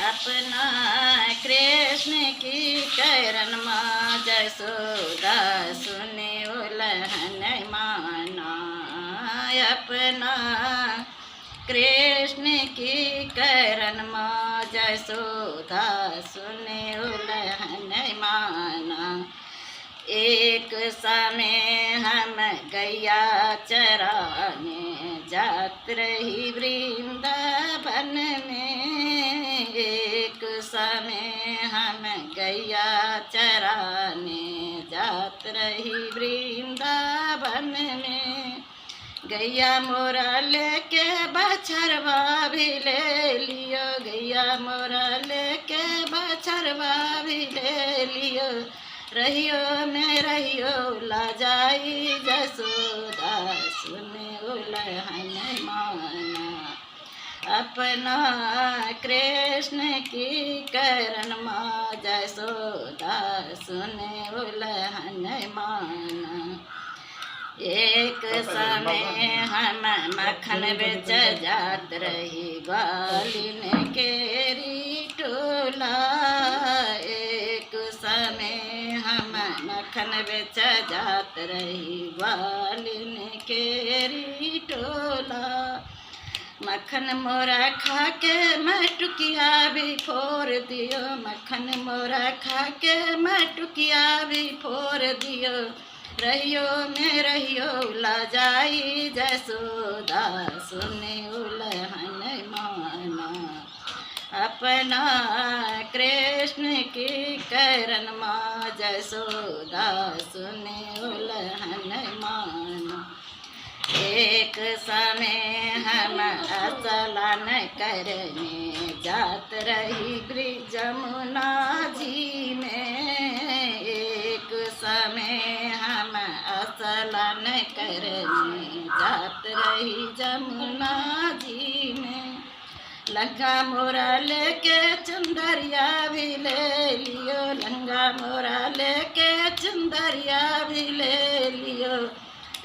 अपना कृष्ण की करन माँ जसोदा सुने उलहन माना। अपना कृष्ण की करन माँ जसोदा सुने उलहन माना। एक समय हम गैया चराने जात रही वृंदावन में। एक समय हम गैया चराने जात रही वृंदावन में। गैया मोरा लेके बछरवा भी ले लियो, गैया मोरा लेके बछरवा भी ले लियो। रहियो में रहियो लाजाई जसोदा सुने उलहन माना। अपना कृष्ण की करन माँ जसोदा सुने उलहन माना। एक समय हम मक्खन बेच जात रही ग्वालिन केरी टोला। एक समय हम मक्खन बेच जात रही ग्वालिन केरी टोला। मक्खन मोरा खा के मैं टुकिया भी फोड़ दियो, मक्खन मोरा खा के मैं टुकिया भी फोड़ दियो। रहियो में रहियो लाजाई जसोदा सुने उलहन माना। अपना कृष्ण की करन माँ जसोदा सुने उलहन माना। एक समय हम असलन करने जात रही ब्रिज जमुना जी में। एक समय हम असलन करने जात रही जमुना जी में। लंगा मोरा लेके चुंदरिया भी ले लियो, लंगा मोरा लेके चुंदरिया भी ले लियो।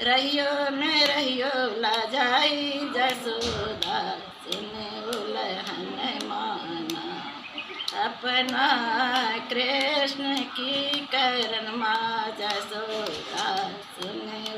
रहियो में रहियो लाजाई जसोदा सुने उलहन माना। अपना कृष्ण की करन माँ जसोदा सुने